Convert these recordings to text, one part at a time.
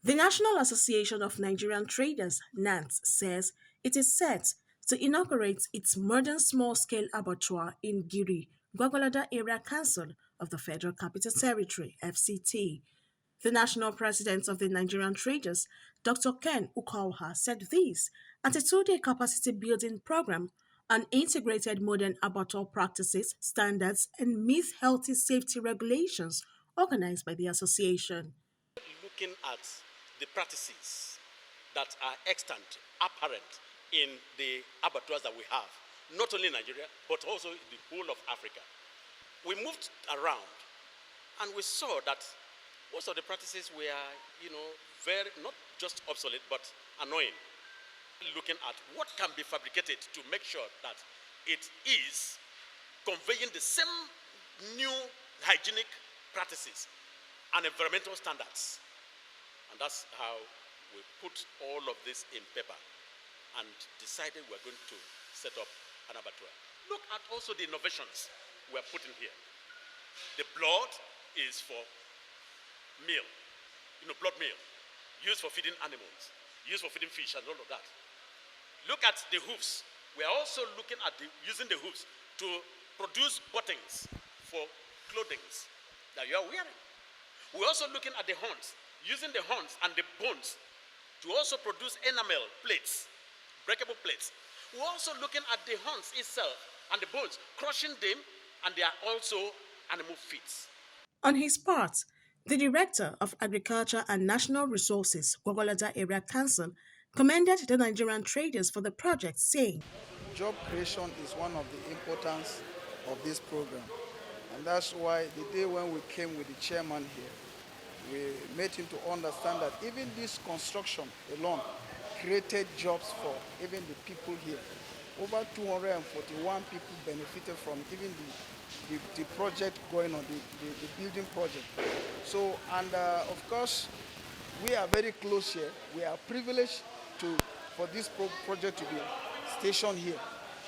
The National Association of Nigerian Traders, NANTS, says it is set to inaugurate its modern small-scale abattoir in Giri, Gwagwalada Area Council of the Federal Capital Territory, FCT. The national president of the Nigerian Traders, Dr. Ken Ukauha, said this at a two-day capacity building program on integrated modern abattoir practices, standards, and meat healthy safety regulations organized by the association. Looking at the practices that are extant, apparent in the abattoirs that we have, not only in Nigeria, but also in the whole of Africa. We moved around and we saw that most of the practices were, very, not just obsolete, but annoying. Looking at what can be fabricated to make sure that it is conveying the same new hygienic practices and environmental standards. And that's how we put all of this in paper and decided we're going to set up an abattoir. Look at also the innovations we're putting here. The blood is for meal, blood meal, used for feeding animals, used for feeding fish and all of that. Look at the hoofs. We are also looking at using the hoofs to produce buttons for clothing that you are wearing. We're also looking at the horns, using the horns and the bones to also produce enamel plates, breakable plates. We're also looking at the horns itself and the bones, crushing them, and they are also animal feet. On his part, the Director of Agriculture and National Resources, Gwagwalada Area Council, commended the Nigerian traders for the project, saying, Job creation is one of the importance of this program. And that's why the day when we came with the chairman here, we made him to understand that even this construction alone created jobs for even the people here. Over 241 people benefited from even the project going on, the building project. So, and of course, we are very close here. We are privileged for this project to be stationed here.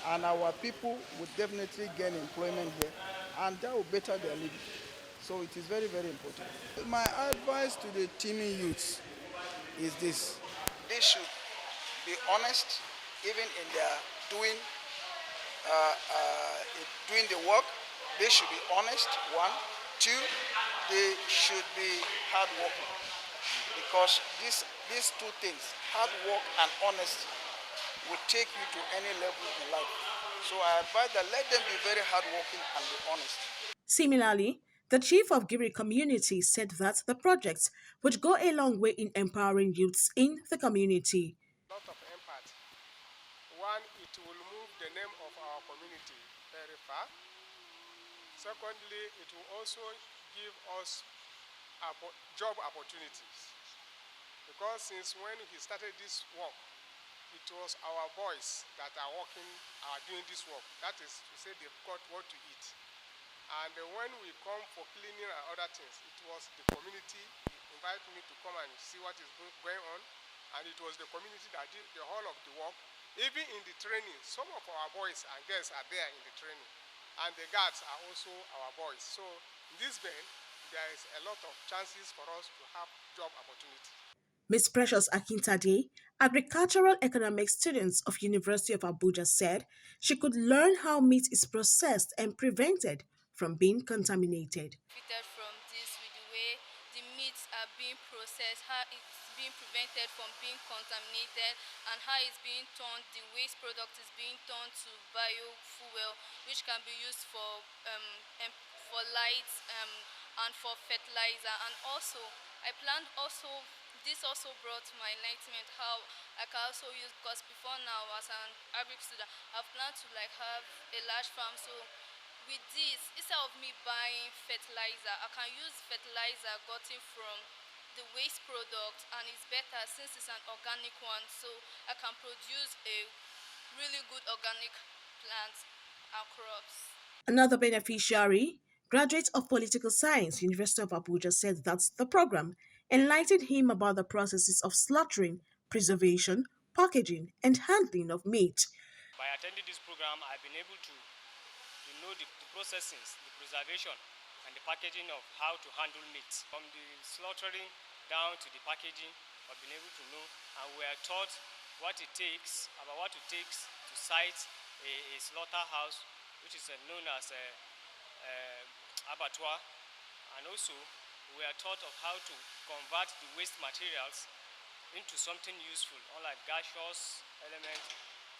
And our people would definitely gain employment here, and that will better their living. So it is very, very important. My advice to the teeming youths is this. They should be honest even in their doing the work. They should be honest, one. Two, they should be hardworking. Because these two things, hard work and honesty, will take you to any level in life. So I advise that let them be very hardworking and be honest. Similarly, the chief of Giri community said that the project would go a long way in empowering youths in the community. Lot of impact. One, it will move the name of our community very far. Secondly, it will also give us job opportunities. Because since when he started this work, it was our boys that are doing this work. That is to say they've got what to eat. And when we come for cleaning and other things, it was the community invited me to come and see what is going on. And it was the community that did the whole of the work. Even in the training, some of our boys and girls are there in the training. And the guards are also our boys. So in this vein, there is a lot of chances for us to have job opportunity. Ms. Precious Akintade, agricultural economics student of University of Abuja, said she could learn how meat is processed and prevented from being contaminated. From this with the way the meats are being processed, how it's being prevented from being contaminated, and how it's being turned, the waste product is being turned to biofuel, which can be used for lights and for fertilizer. And also I planned this also brought my enlightenment how I can also use, because before now as an agric student I've planned to have a large farm. So with this, instead of me buying fertilizer, I can use fertilizer gotten from the waste product, and it's better since it's an organic one, so I can produce a really good organic plants and crops. Another beneficiary, graduate of political science, University of Abuja, said that the program enlightened him about the processes of slaughtering, preservation, packaging, and handling of meat. By attending this program, I've been able to know the processing, the preservation, and the packaging of how to handle meat. From the slaughtering down to the packaging, we've been able to know, and we are taught what it takes, about what it takes to site a slaughterhouse, which is known as a abattoir, and also we are taught of how to convert the waste materials into something useful, unlike gaseous elements,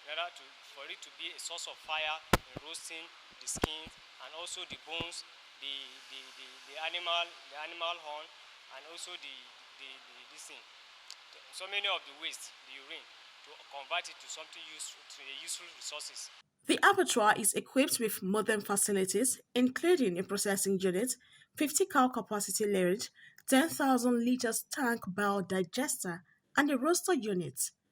in order for it to be a source of fire in roasting the skin and also the bones, the animal horn, and also this thing. So many of the waste, the urine, to convert it to something useful, to a useful resources. The abattoir is equipped with modern facilities, including a processing unit, 50 cow capacity lathe, 10,000 liters tank biodigester, and a roaster unit.